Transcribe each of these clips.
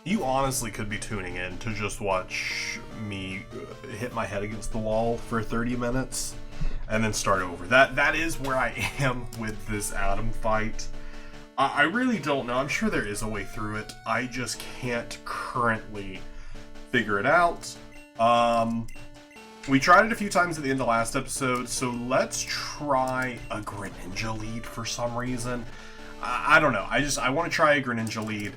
You honestly could be tuning in to just watch me hit my head against the wall for 30 minutes and then start over. That is where I am with this Adam fight. I really don't know. I'm sure there is a way through it. I just can't currently figure it out. We tried it a few times at the end of last episode, so let's try a Greninja lead for some reason. I don't know. I want to try a Greninja lead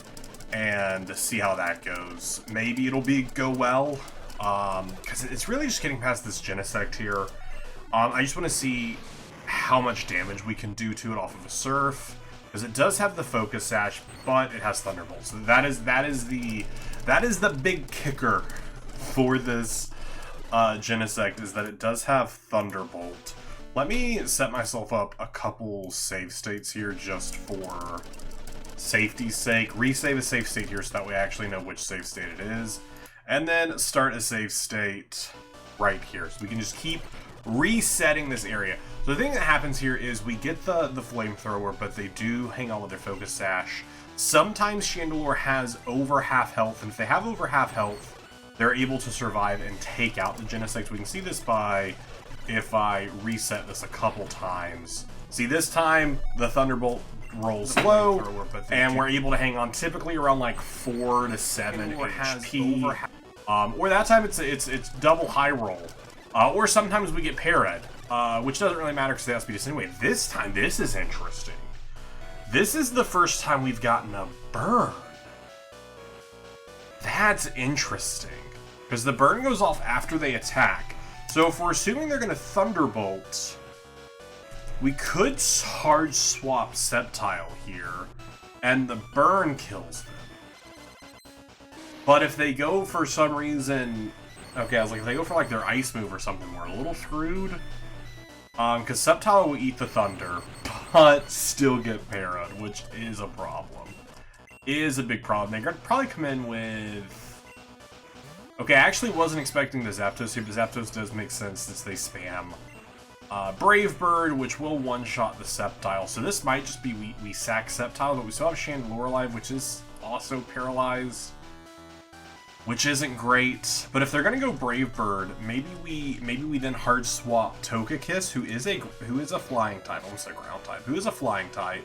and see how that goes. Maybe it'll go well, because it's really just getting past this Genesect here. I just want to see how much damage we can do to it off of a Surf, because it does have the Focus Sash, but it has Thunderbolt. So that is the big kicker for this Genesect, is that it does have Thunderbolt. Let me set myself up a couple save states here just for safety's sake. Resave a safe state here so that way I actually know which save state it is. And then start a save state right here. So we can just keep resetting this area. So the thing that happens here is we get the flamethrower, but they do hang on with their Focus Sash. Sometimes Chandelure has over half health, and if they have over half health, they're able to survive and take out the Genesect. We can see this by if I reset this a couple times. See, this time the Thunderbolt rolls low, and we're able to hang on typically around like 4 to 7 HP. Or that time it's double high roll. Or sometimes we get parried, which doesn't really matter because they outspeed us anyway. This time, this is interesting. This is the first time we've gotten a burn. That's interesting, because the burn goes off after they attack. So if we're assuming they're going to Thunderbolt, we could hard swap Sceptile here, and the burn kills them. But if they go for some reason... Okay, I was like, if they go for like their Ice move or something, we're a little screwed. Because Sceptile will eat the Thunder, but still get parried, which is a problem. Is a big problem. They're going to probably come in with... Okay, I actually wasn't expecting the Zapdos here, but Zapdos does make sense since they spam Brave Bird, which will one-shot the Sceptile. So this might just be we sack Sceptile, but we still have Chandelure alive, which is also paralyzed, which isn't great. But if they're gonna go Brave Bird, maybe we then hard swap Togekiss, who is a flying type, almost a ground type, who is a flying type,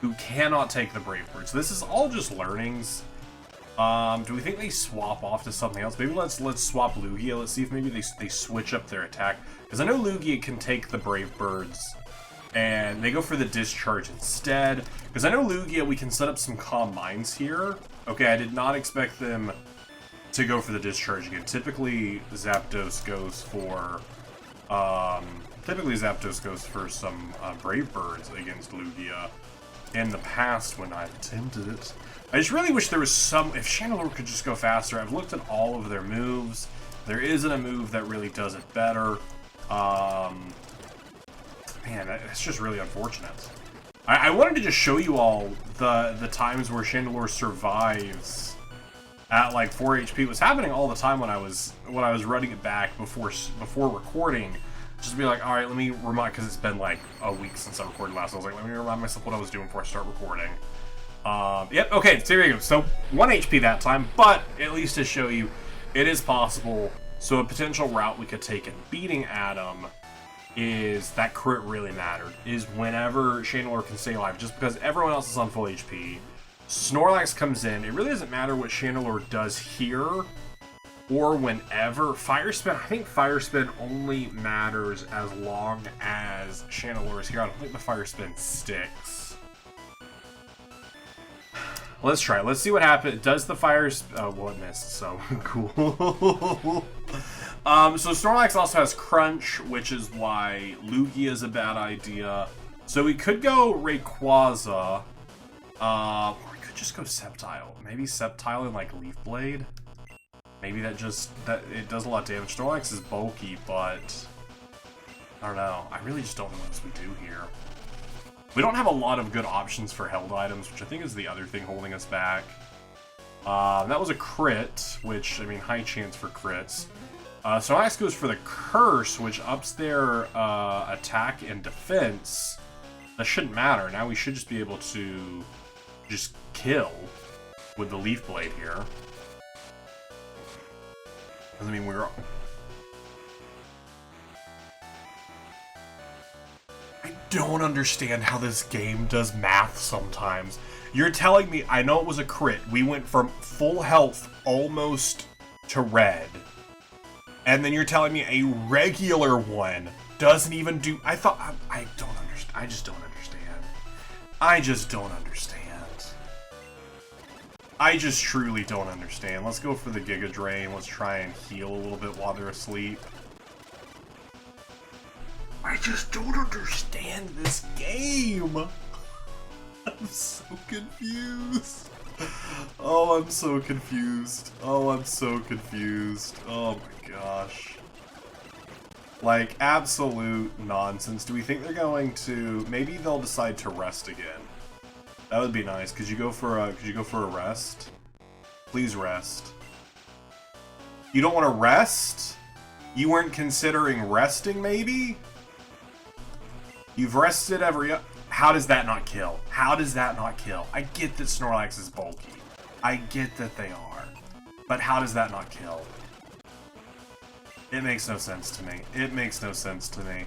who cannot take the Brave Bird. So this is all just learnings. Do we think they swap off to something else? Maybe let's swap Lugia. Let's see if maybe they switch up their attack. Because I know Lugia can take the Brave Birds, and they go for the Discharge instead. Because I know Lugia, we can set up some Calm Minds here. Okay, I did not expect them to go for the Discharge again. Typically, Zapdos goes for some Brave Birds against Lugia in the past when I've attempted it. I just really wish there was if Chandelure could just go faster. I've looked at all of their moves. There isn't a move that really does it better. Man, it's just really unfortunate. I wanted to just show you all the times where Chandelure survives at like 4 HP. It was happening all the time when I was running it back before recording. Just be like, all right, let me remind, because it's been like a week since I recorded last. I was like, let me remind myself what I was doing before I start recording. Yep, okay, so here we go. So 1 HP that time, but at least to show you it is possible. So a potential route we could take in beating Adam is that crit really mattered, is whenever Chandelure can stay alive, just because everyone else is on full HP. Snorlax comes in, it really doesn't matter what Chandelure does here, or whenever. Fire Spin, I think Fire Spin only matters as long as Chandelure is here. I don't think the Fire Spin sticks. Let's try. Let's see what happens. Does the fire... well, it missed, so cool. So Snorlax also has Crunch, which is why Lugia is a bad idea. So we could go Rayquaza. Or we could just go Sceptile. Maybe Sceptile and, like, Leaf Blade. Maybe it does a lot of damage. Snorlax is bulky, but... I don't know. I really just don't know what else we do here. We don't have a lot of good options for held items, which I think is the other thing holding us back. That was a crit, which, I mean, high chance for crits. Snorlax goes for the Curse, which ups their attack and defense. That shouldn't matter. Now we should just be able to just kill. with the leaf blade here. Doesn't mean we're... I don't understand how this game does math sometimes. You're telling me, I know it was a crit, we went from full health almost to red. And then you're telling me a regular one doesn't even do... I don't understand. I just don't understand. I just don't understand. I just truly don't understand. Let's go for the Giga Drain. Let's try and heal a little bit while they're asleep. I just don't understand this game. I'm so confused. Oh, I'm so confused. Oh, I'm so confused. Oh my gosh. Like, absolute nonsense. Do we think they're going to... Maybe they'll decide to rest again. That would be nice. Could you go for a rest? Please rest. You don't want to rest? You weren't considering resting, maybe? You've rested every... How does that not kill? How does that not kill? I get that Snorlax is bulky. I get that they are. But how does that not kill? It makes no sense to me. It makes no sense to me.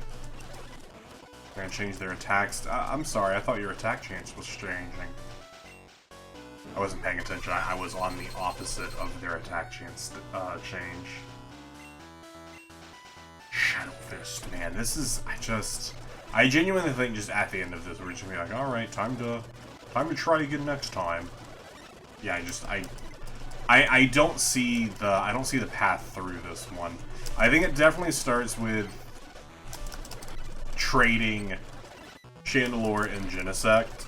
They're gonna change their attacks. I'm sorry, I thought your attack chance was changing. I wasn't paying attention. I was on the opposite of their attack chance change. Shadow Fist, man, this is... I genuinely think just at the end of this, we're just gonna be like, all right, time to try again next time. Yeah, I don't see the path through this one. I think it definitely starts with trading Chandelure and Genesect.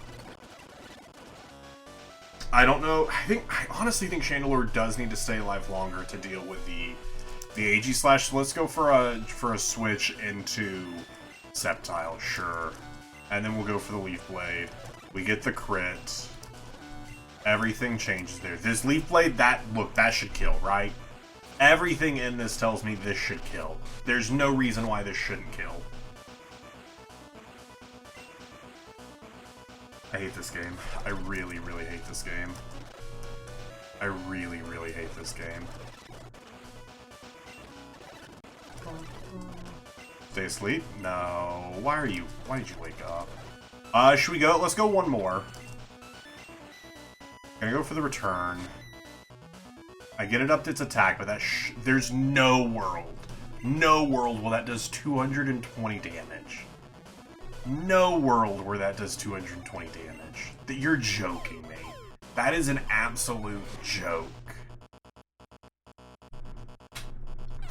I don't know. I honestly think Chandelure does need to stay alive longer to deal with the AG Slash. So let's go for a switch into Sceptile, sure. And then we'll go for the Leaf Blade. We get the crit. Everything changes there. This Leaf Blade, that should kill, right? Everything in this tells me this should kill. There's no reason why this shouldn't kill. I hate this game. I really, really hate this game. I really, really hate this game. Stay asleep? No. Why did you wake up? Should we go? Let's go one more. Gonna go for the return. I get it up to its attack, but there's no world where that does 220 damage. No world where that does 220 damage. You're joking me. That is an absolute joke.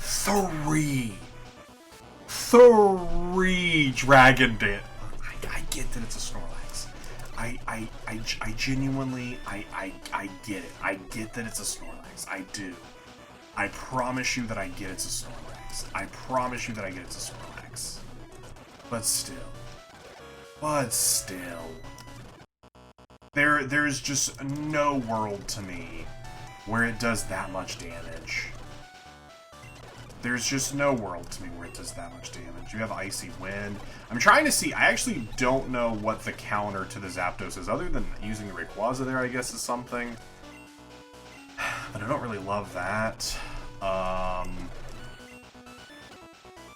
3 dragon damage. I get that it's a Snorlax. I genuinely, I get it. I get that it's a Snorlax. I do. I promise you that I get it's a Snorlax. I promise you that I get it's a Snorlax. But still. There's just no world to me where it does that much damage. There's just no world to me where it does that much damage. You have Icy Wind. I'm trying to see. I actually don't know what the counter to the Zapdos is, other than using the Rayquaza there, I guess, is something. But I don't really love that.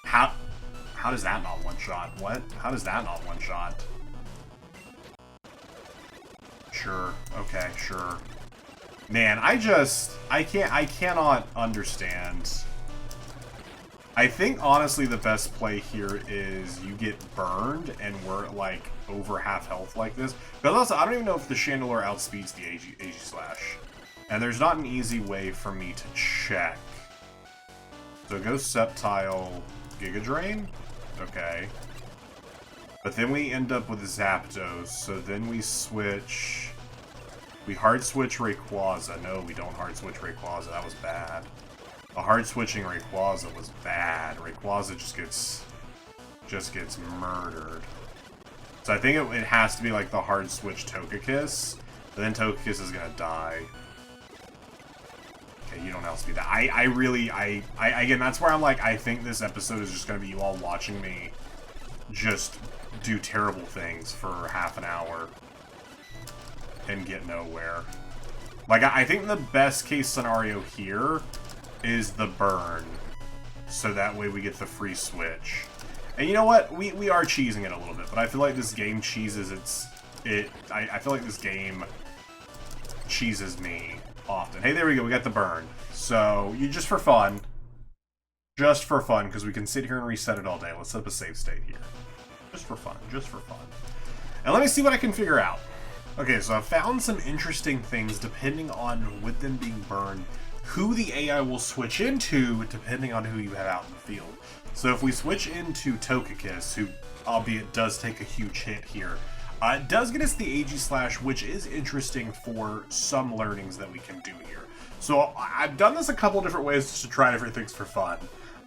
How does that not one-shot? What? How does that not one-shot? Sure. Okay, sure. Man, I cannot understand. I think, honestly, the best play here is you get burned and we're, like, over half health like this. But also, I don't even know if the Chandelure outspeeds the AG Slash. And there's not an easy way for me to check. So go Sceptile, Giga Drain? Okay. But then we end up with Zapdos, so then we switch... We hard switch Rayquaza. No, we don't hard switch Rayquaza. That was bad. A hard switching Rayquaza was bad. Rayquaza just gets murdered. So I think it has to be like the hard switch Togekiss, but then Togekiss is gonna die. Okay, you don't outspeed that. Again, that's where I'm like, I think this episode is just gonna be you all watching me just do terrible things for half an hour and get nowhere. Like, I think the best case scenario here is the burn. So that way we get the free switch. And you know what? We are cheesing it a little bit, but I feel like this game cheeses I feel like this game cheeses me often. Hey, there we go. We got the burn. So, just for fun. Just for fun, because we can sit here and reset it all day. Let's set up a save state here. Just for fun. Just for fun. And let me see what I can figure out. Okay, so I found some interesting things depending on, with them being burned, who the AI will switch into depending on who you have out in the field. So if we switch into Togekiss, who albeit does take a huge hit here, it does get us the AG Slash, which is interesting for some learnings that we can do here. So I've done this a couple different ways just to try different things for fun.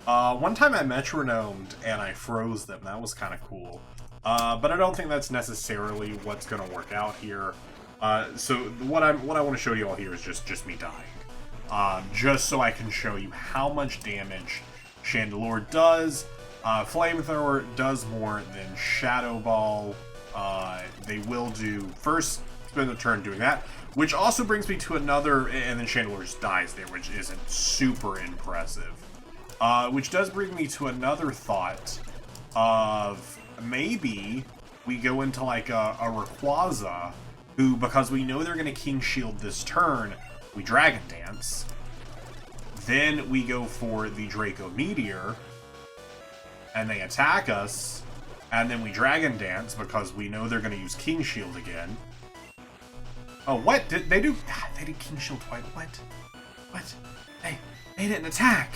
One time I metronomed and I froze them. That was kind of cool. But I don't think that's necessarily what's going to work out here. So what I want to show you all here is just me dying. Just so I can show you how much damage Chandelure does. Flamethrower does more than Shadow Ball. They will do first spend the turn doing that, which also brings me to another, and then Chandelure just dies there, which isn't super impressive. Which does bring me to another thought of maybe we go into like a Rayquaza, who, because we know they're going to King Shield this turn, we Dragon Dance. Then we go for the Draco Meteor, and they attack us, and then we Dragon Dance because we know they're going to use King Shield again. Oh, what? Did they do? They did King Shield twice. What? They didn't attack.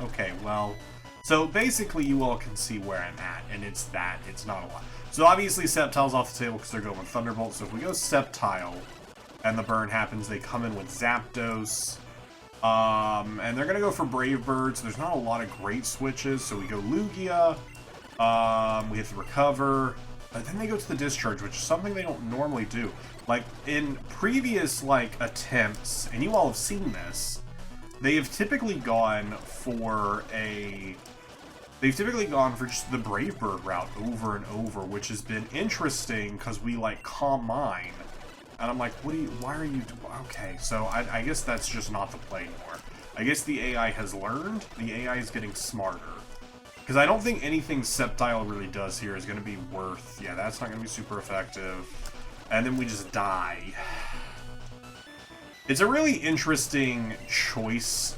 Okay, well, so basically you all can see where I'm at, and it's not a lot. So obviously Sceptile's off the table because they're going with Thunderbolt. So if we go Sceptile, and the burn happens, they come in with Zapdos. And they're going to go for Brave Bird, so there's not a lot of great switches. So we go Lugia, we hit the Recover, but then they go to the Discharge, which is something they don't normally do. Like, in previous, attempts, and you all have seen this, they have typically gone for just the Brave Bird route over and over, which has been interesting, because we, Calm Mind. And I'm like, why are you, okay, so I guess that's just not the play anymore. I guess the AI has learned, the AI is getting smarter. Because I don't think anything Sceptile really does here is going to be worth, yeah, that's not going to be super effective. And then we just die. It's a really interesting choice,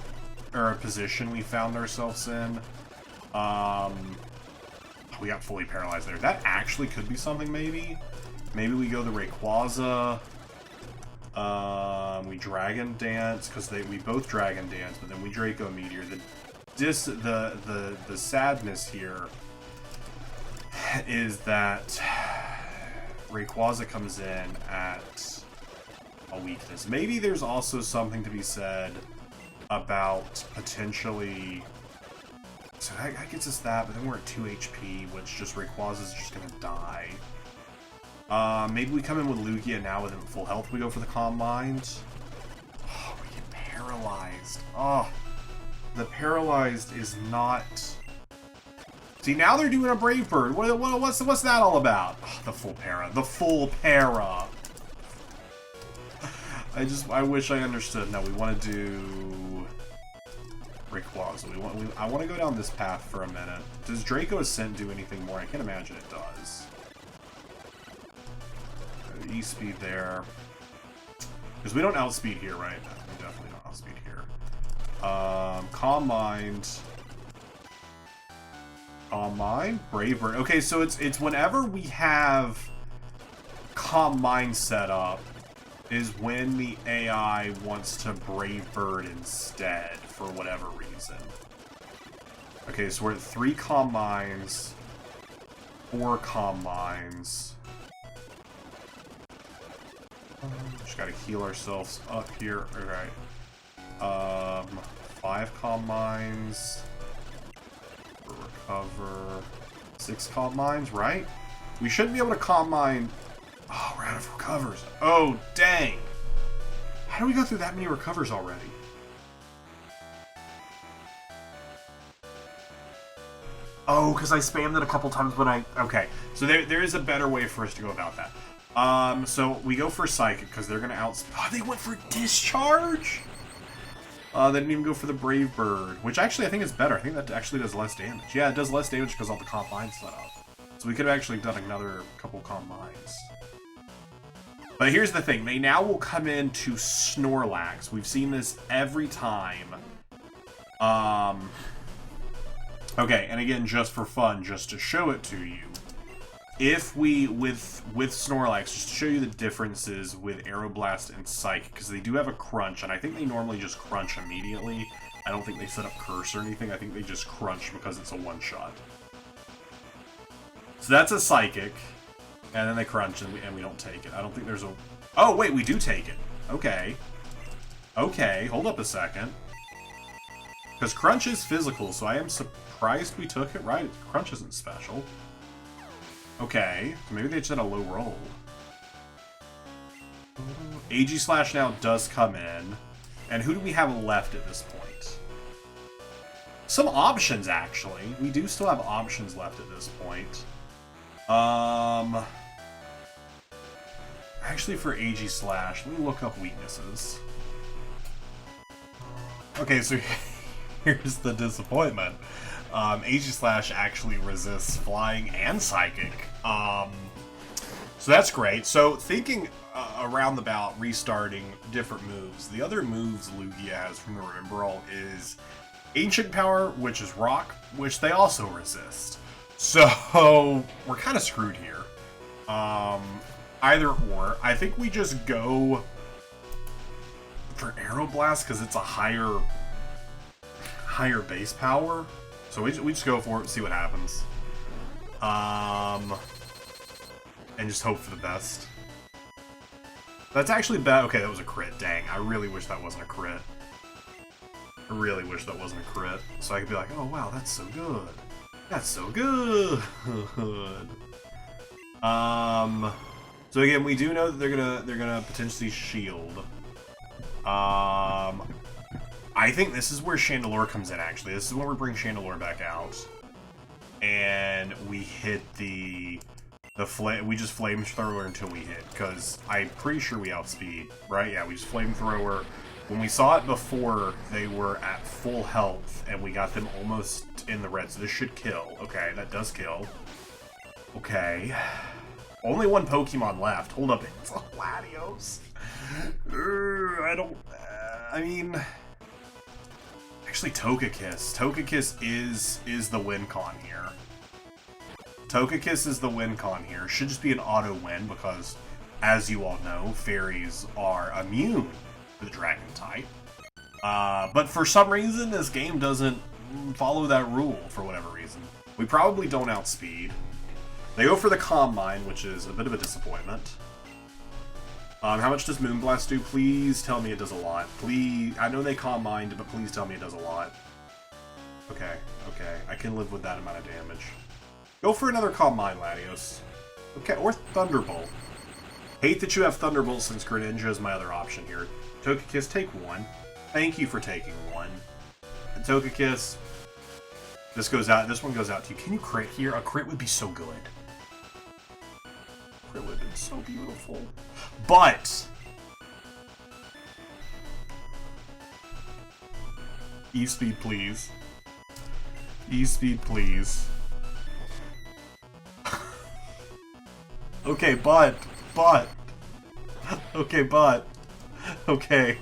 or a position we found ourselves in. We got fully paralyzed there. That actually could be something, maybe. Maybe we go the Rayquaza, we Dragon Dance, because we both Dragon Dance, but then we Draco Meteor. The sadness here is that Rayquaza comes in at a weakness. Maybe there's also something to be said about potentially... So that gets us that, but then we're at 2 HP, which just Rayquaza's just gonna die. Maybe we come in with Lugia now with full health. We go for the Calm Mind. Oh, we get paralyzed. Oh, the paralyzed is not... See, now they're doing a Brave Bird. What's that all about? Oh, the full para. The full para. I wish I understood. No, we want to do Rayquaza. I want to go down this path for a minute. Does Draco Ascent do anything more? I can't imagine it does. E-speed there. Because we don't outspeed here, right? No, we definitely don't outspeed here. Calm Mind. Calm Mind? Brave Bird. Okay, so it's whenever we have Calm Mind set up is when the AI wants to Brave Bird instead, for whatever reason. Okay, so we're at 3 Calm Minds, 4 Calm Minds. Just gotta heal ourselves up here. Alright. 5 Calm Minds. Recover. 6 Calm Minds, right? We shouldn't be able to Calm Mind. Oh, we're out of recovers. Oh, dang. How do we go through that many recovers already? Oh, because I spammed it a couple times when I... Okay, so there is a better way for us to go about that. So we go for Psychic, because they're going to Oh, they went for Discharge? They didn't even go for the Brave Bird, which actually I think is better. I think that actually does less damage. Yeah, it does less damage because all the combines set up. So we could have actually done another couple combines. But here's the thing. They now will come into Snorlax. We've seen this every time. Okay, and again, just for fun, just to show it to you. If we, with Snorlax, just to show you the differences with Aeroblast and Psychic, because they do have a crunch, and I think they normally just crunch immediately. I don't think they set up Curse or anything. I think they just crunch because it's a one-shot. So that's a Psychic, and then they crunch, and we don't take it. I don't think there's a... Oh, wait, we do take it. Okay. Okay, hold up a second. Because Crunch is physical, so I am surprised we took it. Right, Crunch isn't special. Okay, so maybe they just had a low roll. AG Slash now does come in. And who do we have left at this point? Some options, actually. We do still have options left at this point. Actually, for AG Slash, let me look up weaknesses. Okay, so here's the disappointment. AG Slash actually resists Flying and Psychic. So that's great. So thinking around about restarting different moves, the other moves Lugia has from the Remembrall is Ancient Power, which is Rock, which they also resist. So we're kind of screwed here. Either or. I think we just go for Aeroblast because it's a higher base power. So we just go for it, see what happens. And just hope for the best. That's actually bad. Okay, that was a crit. Dang, I really wish that wasn't a crit. I really wish that wasn't a crit. So I could be like, oh wow, that's so good. That's so good. So again, we do know that they're gonna potentially shield. I think this is where Chandelure comes in, actually. This is when we bring Chandelure back out. And we hit the flame. We just flamethrower until we hit, because I'm pretty sure we outspeed, right? Yeah, we just flamethrower. When we saw it before, they were at full health, and we got them almost in the red, so this should kill. Okay, that does kill. Okay. Only one Pokemon left. Hold up, it's a Latios. I mean... Actually, Togekiss. Togekiss is the win con here. Togekiss is the win con here. Should just be an auto win because, as you all know, fairies are immune to the dragon type. But for some reason, this game doesn't follow that rule for whatever reason. We probably don't outspeed. They go for the Calm Mind, which is a bit of a disappointment. How much does Moonblast do? Please tell me it does a lot. Please, I know they Calm Mind, but please tell me it does a lot. Okay, okay, I can live with that amount of damage. Go for another Calm Mind, Latios. Okay, or Thunderbolt. Hate that you have Thunderbolt since Greninja is my other option here. Togekiss, take one. Thank you for taking one. And Togekiss, this one goes out to you. Can you crit here? A crit would be so good. It would have been so beautiful. But E-Speed, please. E-Speed, please. Okay, but. Okay, but. Okay.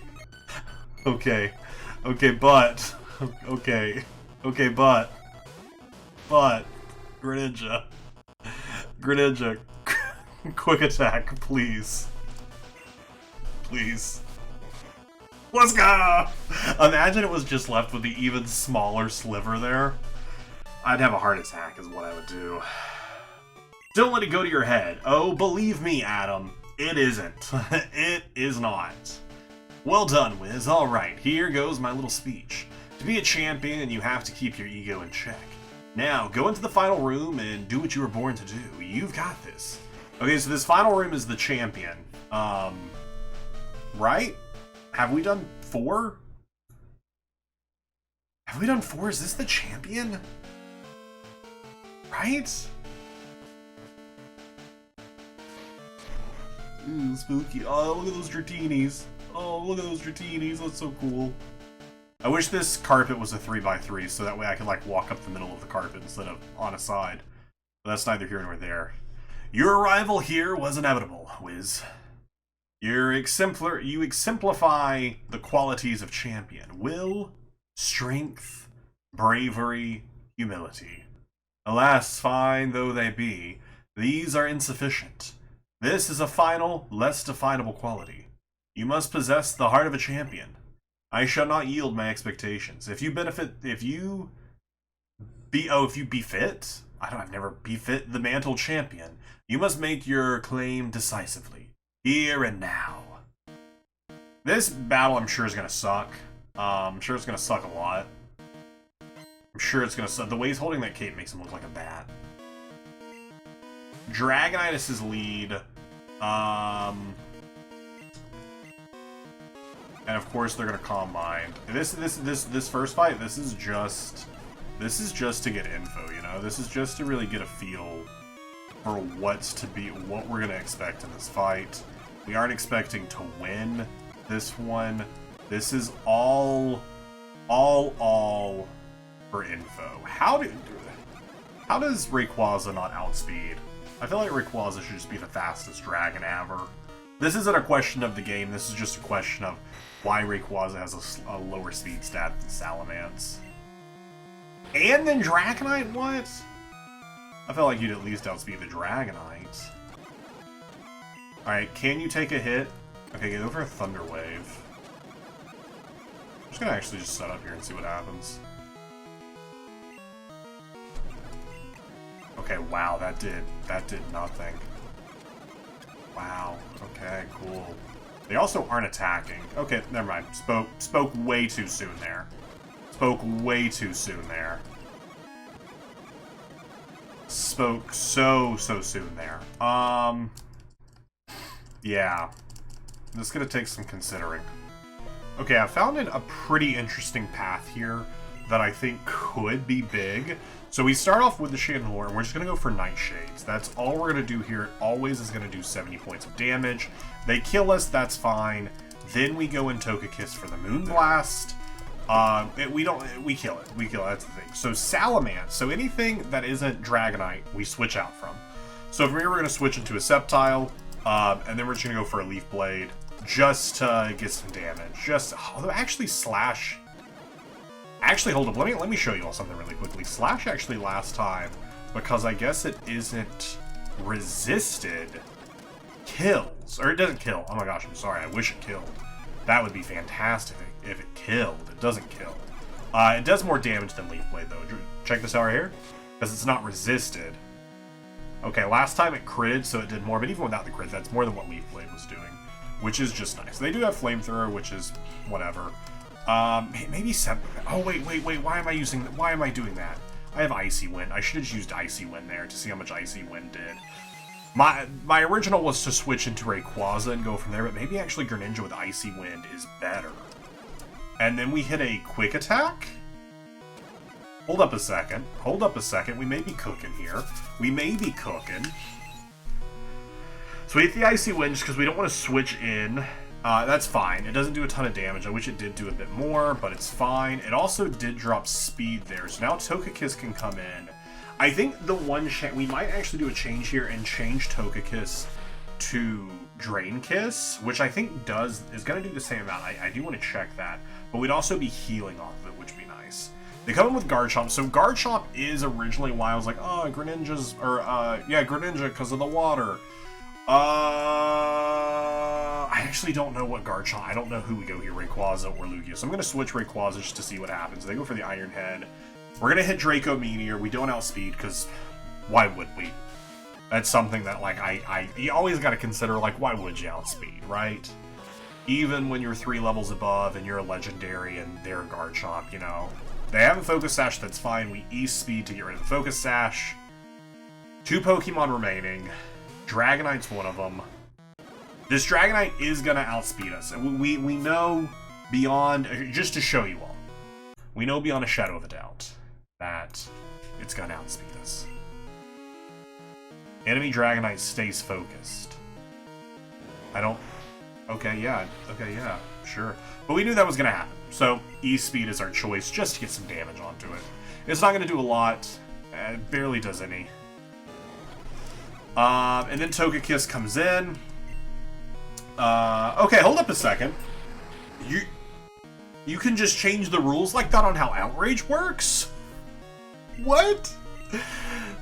Okay. Okay, but. Okay. Okay, but. But. Greninja. Greninja. Quick attack, please. Please. Let's go! Imagine it was just left with the even smaller sliver there. I'd have a heart attack is what I would do. Don't let it go to your head. Oh, believe me, Adam, it isn't. It is not. Well done, Wiz. Alright, here goes my little speech. To be a champion, you have to keep your ego in check. Now, go into the final room and do what you were born to do. You've got this. Okay, so this final room is the champion. Right? Have we done 4? Have we done 4? Is this the champion? Right? Ooh, spooky. Oh, look at those Dratini's. Oh, look at those Dratini's. That's so cool. I wish this carpet was a 3x3, so that way I could, like, walk up the middle of the carpet instead of on a side. But that's neither here nor there. Your arrival here was inevitable, Wiz. You exemplify the qualities of champion. Will, strength, bravery, humility. Alas, fine though they be, these are insufficient. This is a final, less definable quality. You must possess the heart of a champion. I shall not yield my expectations. If you befit? I've never befit the mantle champion. You must make your claim decisively. Here and now. This battle, I'm sure, is gonna suck. I'm sure it's gonna suck a lot. I'm sure it's gonna suck. The way he's holding that cape makes him look like a bat. Dragonite is his lead. And of course they're gonna combine. This first fight, this is just to get info, you know? This is just to really get a feel for what we're gonna expect in this fight. We aren't expecting to win this one. This is all for info. How does Rayquaza not outspeed? I feel like Rayquaza should just be the fastest dragon ever. This isn't a question of the game, this is just a question of why Rayquaza has a lower speed stat than Salamence. And then Dragonite, what? I felt like you'd at least outspeed the Dragonite. Alright, can you take a hit? Okay, go for a Thunder Wave. I'm just gonna actually just set up here and see what happens. Okay, wow, that did nothing. Wow, okay, cool. They also aren't attacking. Okay, never mind. Spoke way too soon there. Spoke way too soon there. Spoke so soon there. Yeah. This is gonna take some considering. Okay, I found a pretty interesting path here that I think could be big. So we start off with the Chandelure, and we're just going to go for Nightshades. That's all we're going to do here. It always is going to do 70 points of damage. They kill us, that's fine. Then we go in Togekiss for the Moonblast. We kill it. We kill it, that's the thing. So Salamence, so anything that isn't Dragonite, we switch out from. So from here, we're going to switch into a Sceptile, and then we're just going to go for a Leaf Blade, just to get some damage. Although actually Slash... Actually, hold up, let me show you all something really quickly. Slash actually last time, because I guess it isn't resisted, kills. Or it doesn't kill. Oh my gosh, I'm sorry, I wish it killed. That would be fantastic if it killed. It doesn't kill. It does more damage than Leaf Blade, though. Check this out right here, because it's not resisted. Okay, last time it critted, so it did more, but even without the crit, that's more than what Leaf Blade was doing, which is just nice. They do have Flamethrower, which is whatever. Maybe oh, wait, why am I doing that? I have Icy Wind. I should have used Icy Wind there to see how much Icy Wind did. My original was to switch into Rayquaza and go from there, but maybe actually Greninja with Icy Wind is better. And then we hit a Quick Attack? Hold up a second. We may be cooking here. We may be cooking. So we hit the Icy Wind just because we don't want to switch in. That's fine. It doesn't do a ton of damage. I wish it did do a bit more, but it's fine. It also did drop speed there, so now Togekiss can come in. I think the one we might actually do a change here and change Togekiss to Drain Kiss, which I think is going to do the same amount. I do want to check that, but we'd also be healing off of it, which would be nice. They come in with Garchomp. So Garchomp is originally why I was like, oh, Greninja's, or yeah, Greninja because of the water. I actually don't know what Garchomp. I don't know who we go here, Rayquaza or Lugia. So I'm going to switch Rayquaza just to see what happens. They go for the Iron Head. We're going to hit Draco Meteor. We don't outspeed because why would we? That's something that, like, you always got to consider, like, why would you outspeed, right? Even when you're 3 levels above and you're a legendary and they're a Garchomp, you know. They have a Focus Sash, that's fine. We E-speed to get rid of the Focus Sash. 2 Pokemon remaining. Dragonite's one of them. This Dragonite is going to outspeed us. We know beyond, just to show you all, we know beyond a shadow of a doubt that it's going to outspeed us. Enemy Dragonite stays focused. I don't... Okay, yeah, sure. But we knew that was going to happen. So, E-Speed is our choice, just to get some damage onto it. It's not going to do a lot. It barely does any. And then Togekiss comes in. Okay, hold up a second. You can just change the rules like that on how Outrage works? What?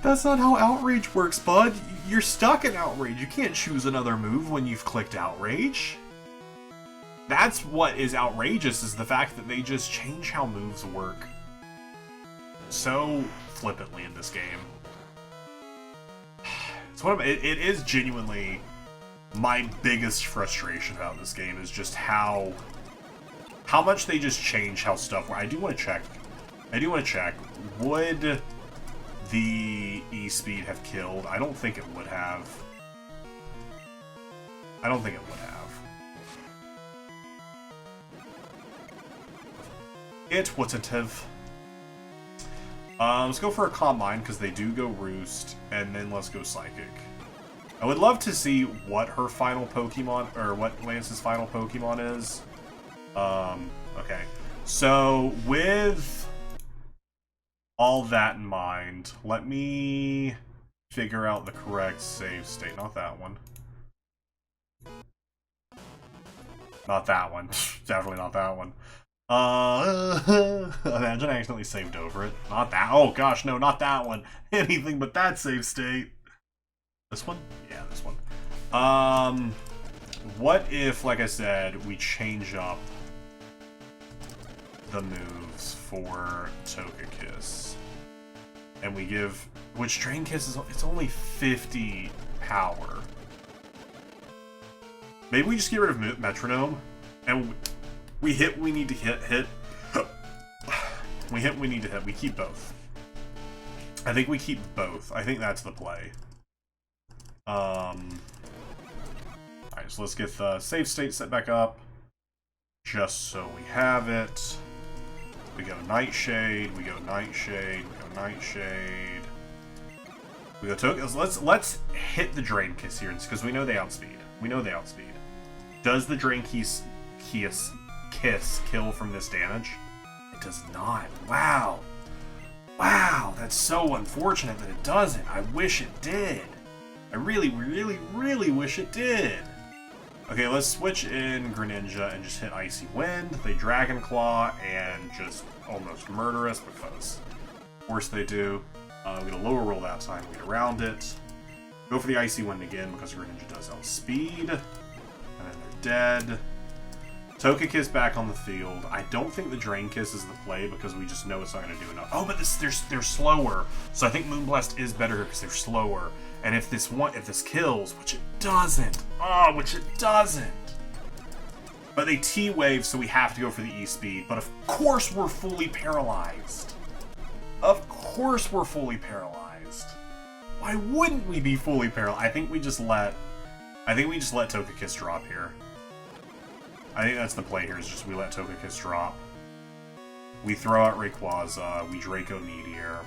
That's not how Outrage works, bud. You're stuck in Outrage. You can't choose another move when you've clicked Outrage. That's what is outrageous, is the fact that they just change how moves work so flippantly in this game. It's one of it is genuinely my biggest frustration about this game, is just how much they just change how stuff works. I do want to check. Would the E-Speed have killed? I don't think it would have. It wouldn't have. Let's go for a Calm Mind, because they do go Roost, and then let's go Psychic. I would love to see what her final Pokemon, or what Lance's final Pokemon is. Okay. So, with all that in mind, let me figure out the correct save state. Not that one. Not that one. Definitely not that one. Imagine I accidentally saved over it. Not that. Oh gosh, no, not that one. Anything but that save state. This one? Yeah, this one. What if, like I said, we change up the moves for Togekiss, and we give, which Drain Kiss is, it's only 50 power. Maybe we just get rid of Metronome, and we hit what we need to hit. We hit what we need to hit. We keep both. I think we keep both. I think that's the play. Alright, so let's get the save state set back up, just so we have it. We go Nightshade, we go Nightshade, we go Nightshade. We go Togekiss. Let's hit the Drain Kiss here, because we know they outspeed. Does the Drain Kiss kill from this damage? It does not. Wow. Wow, that's so unfortunate that it doesn't. I wish it did. I really, really, really wish it did. Okay, let's switch in Greninja and just hit Icy Wind. They Dragon Claw and just almost murder us, because of course they do. We get a lower roll that time, we get around it. Go for the Icy Wind again, because Greninja does outspeed. And then they're dead. Togekiss back on the field. I don't think the Drain Kiss is the play, because we just know it's not going to do enough. Oh, but they're slower. So I think Moonblast is better because they're slower. And if this kills, which it doesn't. Oh, which it doesn't. But they T-Wave, so we have to go for the E-Speed. But of course we're fully paralyzed. Of course we're fully paralyzed. Why wouldn't we be fully paralyzed? I think we just let Togekiss drop here. I think that's the play here, is just we let Togekiss drop. We throw out Rayquaza, we Draco Meteor.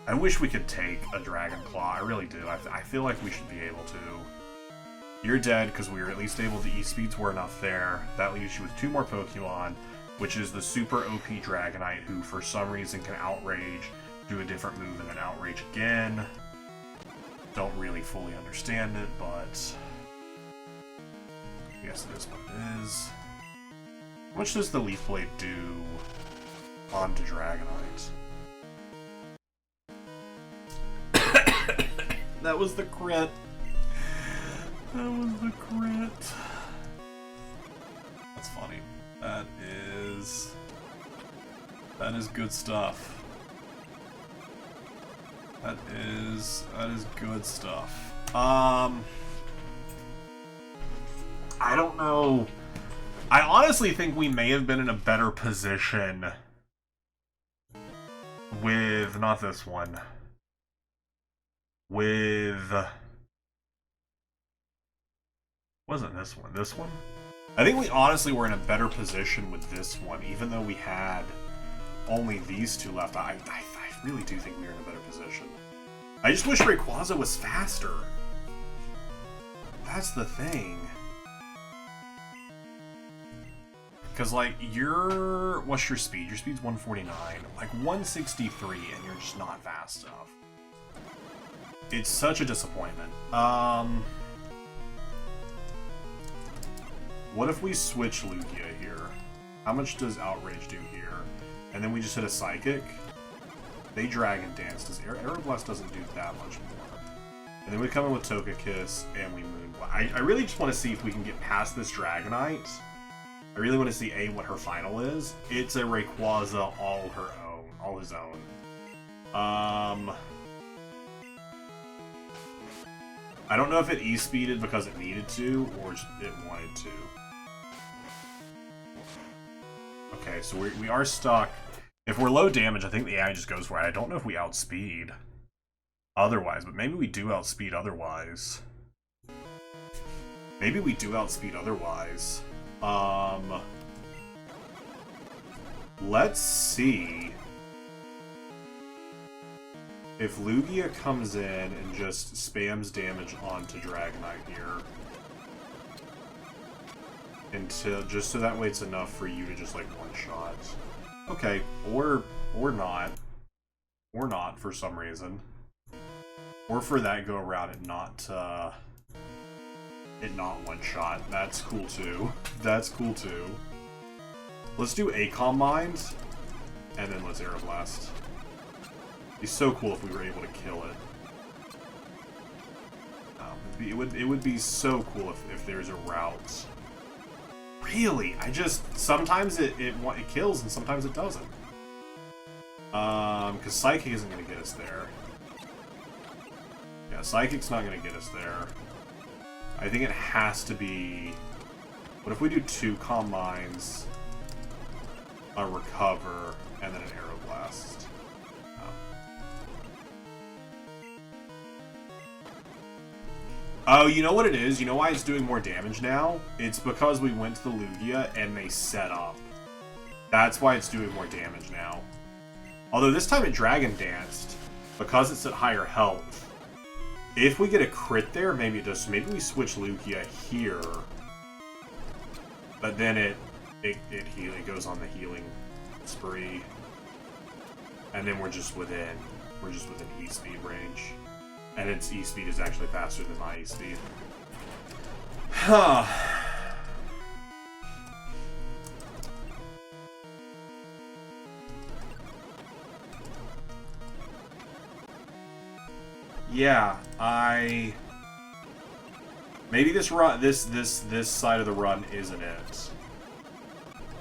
I wish we could take a Dragon Claw, I really do. I feel like we should be able to. You're dead, because we were at least able to E-Speeds were enough there. That leaves you with 2 more Pokemon, which is the Super OP Dragonite, who for some reason can Outrage, do a different move, and then Outrage again. Don't really fully understand it, but I guess it is what it is. How much does the Leaf Blade do onto Dragonite? That was the crit. That was the crit. That's funny. That is good stuff. That is good stuff. I don't know. I honestly think we may have been in a better position with, not this one, with, wasn't this one, this one? I think we honestly were in a better position with this one, even though we had only these 2 left. I really do think we were in a better position. I just wish Rayquaza was faster. That's the thing. Because, like, what's your speed? Your speed's 149. Like, 163, and you're just not fast enough. It's such a disappointment. What if we switch Lugia here? How much does Outrage do here? And then we just hit a Psychic. They Dragon Dance. Aeroblast doesn't do that much more. And then we come in with Togekiss, and we Moonblast. I really just want to see if we can get past this Dragonite. I really want to see, A, what her final is. It's a Rayquaza all his own. I don't know if it E-speeded because it needed to, or it wanted to. Okay, so we are stuck. If we're low damage, I think the AI just goes for it. I don't know if we outspeed otherwise, but maybe we do outspeed otherwise. Maybe we do outspeed otherwise. Let's see if Lugia comes in and just spams damage onto Dragonite here. Just so that way it's enough for you to just like one-shot. Okay, or not. Or not for some reason. Or for that go around it not one-shot. That's cool too. That's cool too. Let's do ACOM Mind, and then let's Aeroblast. It'd be so cool if we were able to kill it. It would be so cool if there's a route. Really? Sometimes it kills and sometimes it doesn't. Because Psychic isn't going to get us there. Yeah, Psychic's not going to get us there. I think it has to be... What if we do 2 Calm Minds, a Recover, and then an Aeroblast? Oh, you know what it is? You know why it's doing more damage now? It's because we went to the Lugia and they set up. That's why it's doing more damage now. Although this time it Dragon Danced, because it's at higher health. If we get a crit there, maybe it does. Maybe we switch Lugia here. But then it goes on the healing spree. And then we're just within E-speed range. And its E-speed is actually faster than my E-speed. Huh. Yeah, maybe this side of the run isn't it.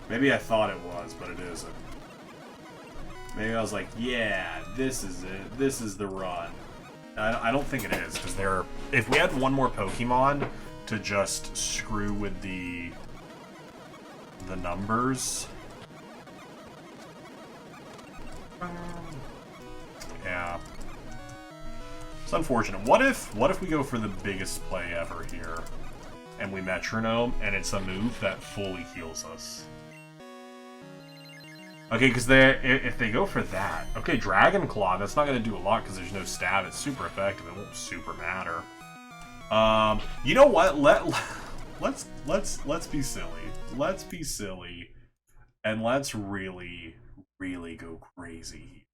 Maybe I thought it was, but it isn't. Maybe I was like, yeah, this is it. This is the run. I don't think it is, because if we had one more Pokemon to just screw with the numbers. Yeah. It's unfortunate. What if we go for the biggest play ever here, and we Metronome, and it's a move that fully heals us? Okay, because if they go for that, okay, Dragon Claw, that's not going to do a lot because there's no stab. It's super effective. It won't super matter. You know what? Let's be silly. Let's be silly, and let's really go crazy.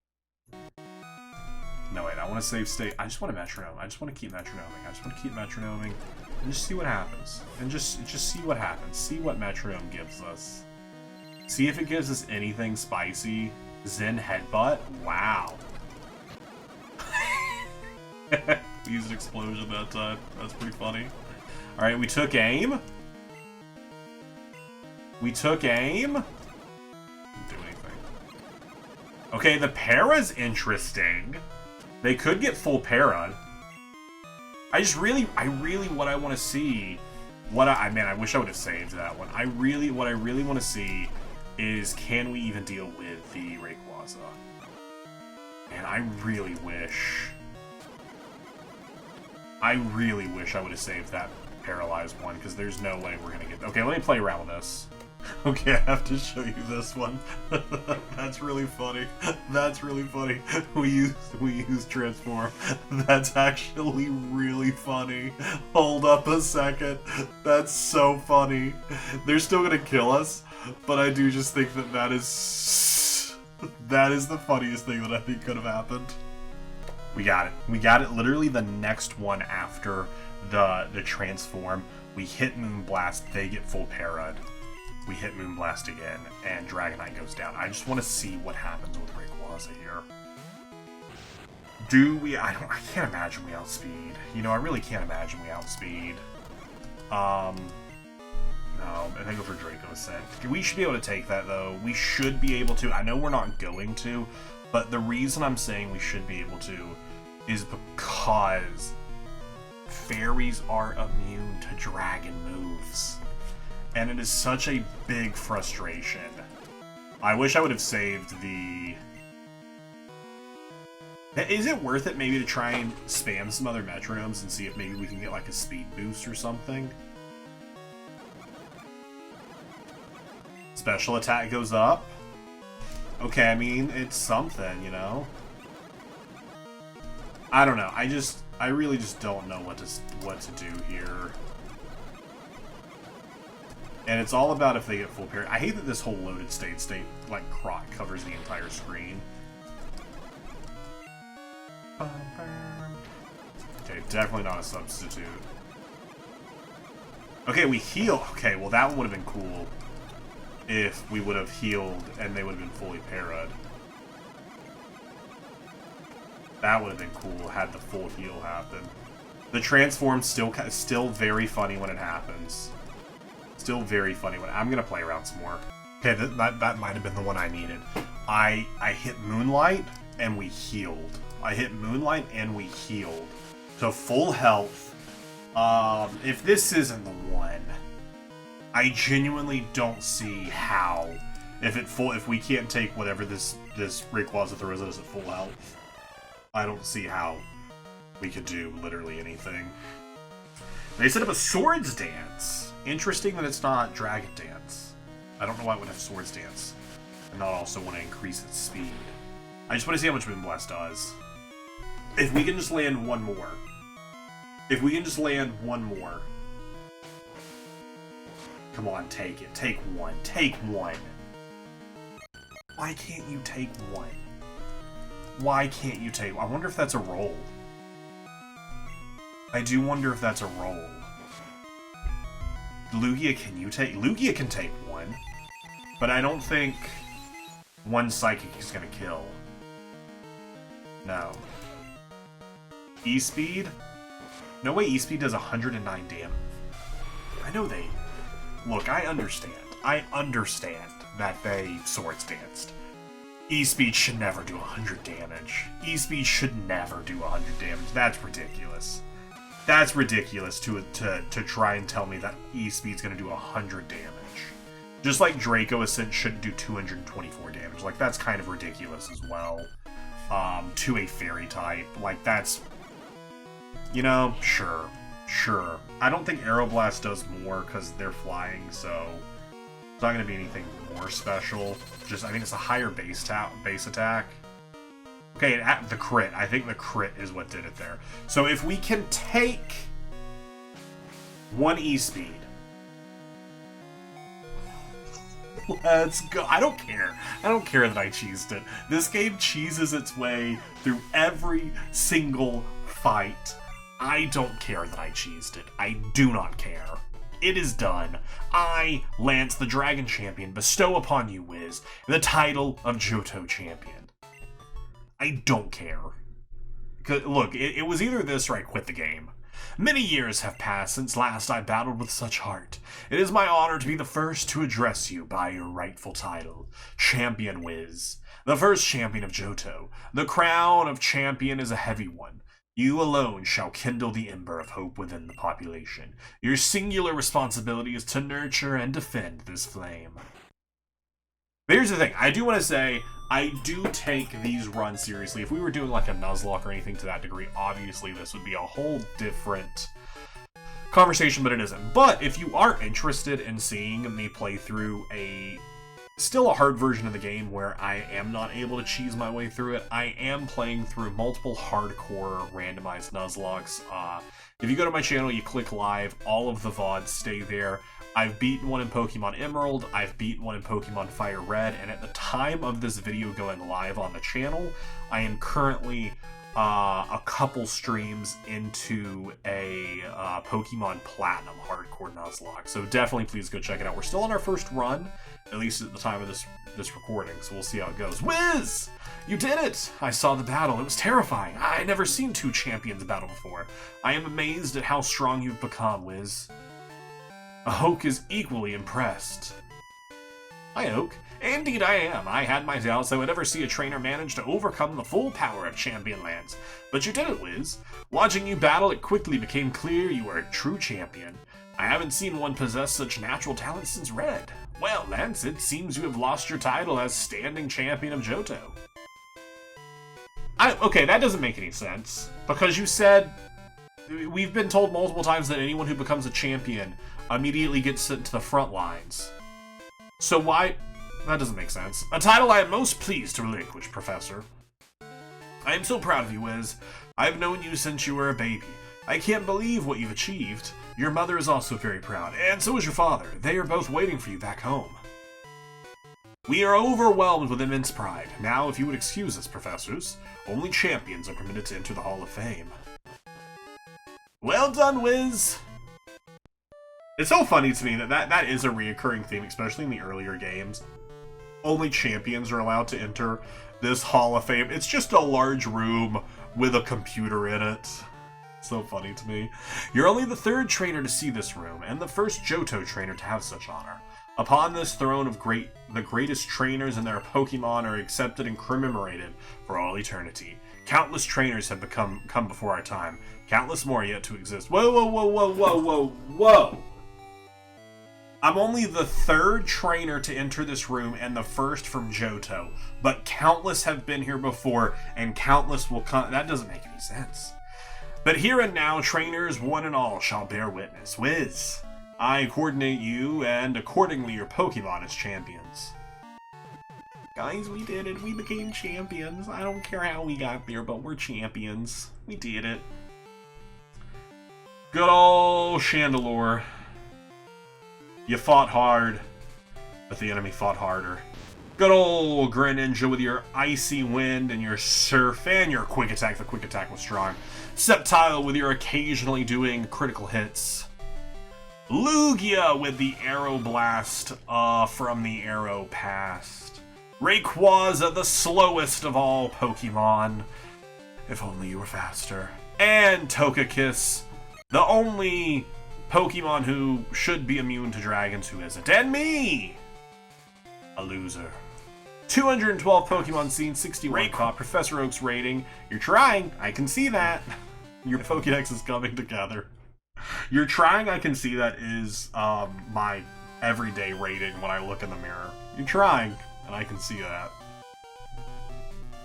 No, wait, I want to save state. I just want to metronome. I just want to keep metronoming. I just want to keep metronoming and just see what happens. And just see what happens. See what metronome gives us. See if it gives us anything spicy. Zen Headbutt? Wow. We used an explosion that time. That's pretty funny. Alright, we took aim. We took aim. Didn't do anything. Okay, the para's interesting. They could get full para. I really, what I want to see, man, I wish I would have saved that one. What I really want to see is, can we even deal with the Rayquaza? And I really wish I would have saved that paralyzed one, because there's no way we're gonna get... Okay, let me play around with this. Okay, I have to show you this one. That's really funny. That's really funny. We use transform. That's actually really funny. Hold up a second. That's so funny. They're still gonna kill us, but I do just think that that is the funniest thing that I think could have happened. We got it. We got it. Literally the next one after the transform. We hit Moonblast. They get full parried. We hit Moonblast again, and Dragonite goes down. I just want to see what happens with Rayquaza here. Do we? I can't imagine we outspeed. You know, I really can't imagine we outspeed. No, I think go for Draco Ascent. We should be able to take that, though. We should be able to. I know we're not going to, but the reason I'm saying we should be able to is because fairies are immune to dragon moves. And it is such a big frustration. I wish I would have saved the... Is it worth it maybe to try and spam some other metronomes and see if maybe we can get like a speed boost or something? Special attack goes up. Okay, I mean, it's something, you know? I don't know. I really just don't know what to do here. And it's all about if they get full parry. I hate that this whole loaded state, like, croc covers the entire screen. Okay, definitely not a substitute. Okay, we heal. Okay, well that would have been cool if we would have healed and they would have been fully parried. That would have been cool had the full heal happen. The transform still very funny when it happens. Still very funny when I'm gonna play around some more. Okay, that might have been the one I needed. I hit Moonlight and we healed. I hit Moonlight and we healed to full health. If this isn't the one, I genuinely don't see how. If we can't take whatever this Rayquaza throws at us at full health, I don't see how we could do literally anything. They set up a Swords Dance. Interesting that it's not Dragon Dance. I don't know why it would have Swords Dance and not also want to increase its speed. I just want to see how much Moonblast does. If we can just land one more. If we can just land one more. Come on, take it. Take one. Take one. Why can't you take one? Why can't you take one? I wonder if that's a roll. I do wonder if that's a roll. Lugia, can you take... Lugia can take one. But I don't think one Psychic is going to kill. No. E-Speed? No way E-Speed does 109 damage. I know they... Look, I understand. I understand that they Swords Danced. E-Speed should never do 100 damage. E-Speed should never do 100 damage. That's ridiculous. That's ridiculous to try and tell me that E-Speed's gonna do 100 damage. Just like Draco Ascent shouldn't do 224 damage. Like, that's kind of ridiculous as well. To a fairy type. Like, that's... You know, sure. Sure. I don't think Aeroblast does more because they're flying, so... It's not gonna be anything more special. Just, I think it's a higher base attack. Okay, the crit. I think the crit is what did it there. So if we can take one E-Speed. Let's go. I don't care. I don't care that I cheesed it. This game cheeses its way through every single fight. I don't care that I cheesed it. I do not care. It is done. I, Lance the Dragon Champion, bestow upon you, Wiz, the title of Johto Champion. I don't care. Look, it was either this or I quit the game. Many years have passed since last I battled with such heart. It is my honor to be the first to address you by your rightful title, Champion Wiz, the first champion of Johto. The crown of champion is a heavy one. You alone shall kindle the ember of hope within the population. Your singular responsibility is to nurture and defend this flame. But here's the thing, I do want to say, I do take these runs seriously. If we were doing like a Nuzlocke or anything to that degree, obviously this would be a whole different conversation, but it isn't. But if you are interested in seeing me play through still a hard version of the game where I am not able to cheese my way through it, I am playing through multiple hardcore randomized Nuzlockes. If you go to my channel, you click live, all of the VODs stay there. I've beaten one in Pokemon Emerald, I've beaten one in Pokemon Fire Red, and at the time of this video going live on the channel, I am currently a couple streams into a Pokemon Platinum hardcore Nuzlocke. So definitely please go check it out. We're still on our first run, at least at the time of this recording, so we'll see how it goes. Wiz! You did it! I saw the battle. It was terrifying. I never seen two champions battle before. I am amazed at how strong you've become, Wiz. Hoek is equally impressed. Hi, Hoek. Indeed I am. I had my doubts I would ever see a trainer manage to overcome the full power of Champion Lands. But you did it, Wiz. Watching you battle, it quickly became clear you are a true champion. I haven't seen one possess such natural talent since Red. Well, Lance, it seems you have lost your title as standing champion of Johto. Okay, that doesn't make any sense. Because you said... We've been told multiple times that anyone who becomes a champion immediately gets sent to the front lines. So why... That doesn't make sense. A title I am most pleased to relinquish, Professor. I am so proud of you, Wiz. I've known you since you were a baby. I can't believe what you've achieved. Your mother is also very proud, and so is your father. They are both waiting for you back home. We are overwhelmed with immense pride. Now, if you would excuse us, Professors, only champions are permitted to enter the Hall of Fame. Well done, Wiz! It's so funny to me that is a reoccurring theme, especially in the earlier games. Only champions are allowed to enter this Hall of Fame. It's just a large room with a computer in it. So funny to me. You're only the third trainer to see this room, and the first Johto trainer to have such honor. Upon this throne of the greatest trainers and their Pokemon are accepted and commemorated for all eternity. Countless trainers have come before our time. Countless more yet to exist. Whoa, whoa, whoa, whoa, whoa, whoa, whoa! I'm only the third trainer to enter this room and the first from Johto, but countless have been here before, and countless will come. That doesn't make any sense. But here and now, trainers one and all shall bear witness. Wiz, I coordinate you, and accordingly your Pokemon as champions. Guys, we did it. We became champions. I don't care how we got there, but we're champions. We did it. Good old Chandelure. You fought hard, but the enemy fought harder. Good old Greninja with your Icy Wind and your Surf and your Quick Attack. The Quick Attack was strong. Sceptile with your occasionally doing critical hits. Lugia with the Aero Blast from the Arrow Past. Rayquaza, the slowest of all Pokemon. If only you were faster. And Togekiss, the only Pokemon who should be immune to dragons who isn't. And me! A loser. 212 Pokemon seen, 61 caught. Professor Oak's rating. You're trying. I can see that. Your Pokédex is coming together. You're trying, I can see that is my everyday rating when I look in the mirror. You're trying, and I can see that.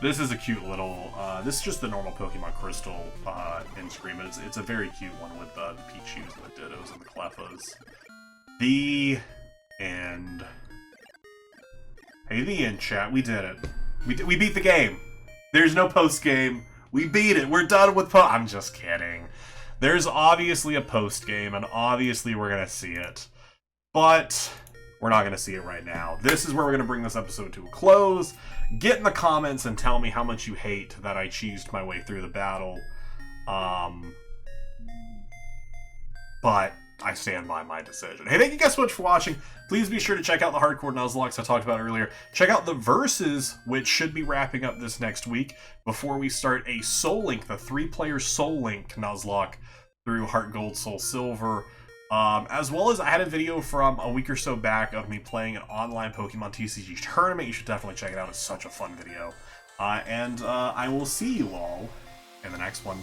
This is a cute little, this is just the normal Pokemon Crystal in-screen, but it's a very cute one with the Pichus and the Dittos and the Clefas. The end. Hey, the end, chat. We did it. We beat the game. There's no post-game. We beat it. We're done with I'm just kidding. There's obviously a post-game, and obviously we're going to see it. But we're not going to see it right now. This is where we're going to bring this episode to a close. Get in the comments and tell me how much you hate that I cheesed my way through the battle. But I stand by my decision. Hey, thank you guys so much for watching. Please be sure to check out the hardcore Nuzlocke I talked about earlier. Check out the Versus, which should be wrapping up this next week before we start a Soul Link, the 3-player Soul Link Nuzlocke through Heart Gold, Soul Silver. As well as I had a video from a week or so back of me playing an online Pokemon TCG tournament. You should definitely check it out. It's such a fun video. And I will see you all in the next one.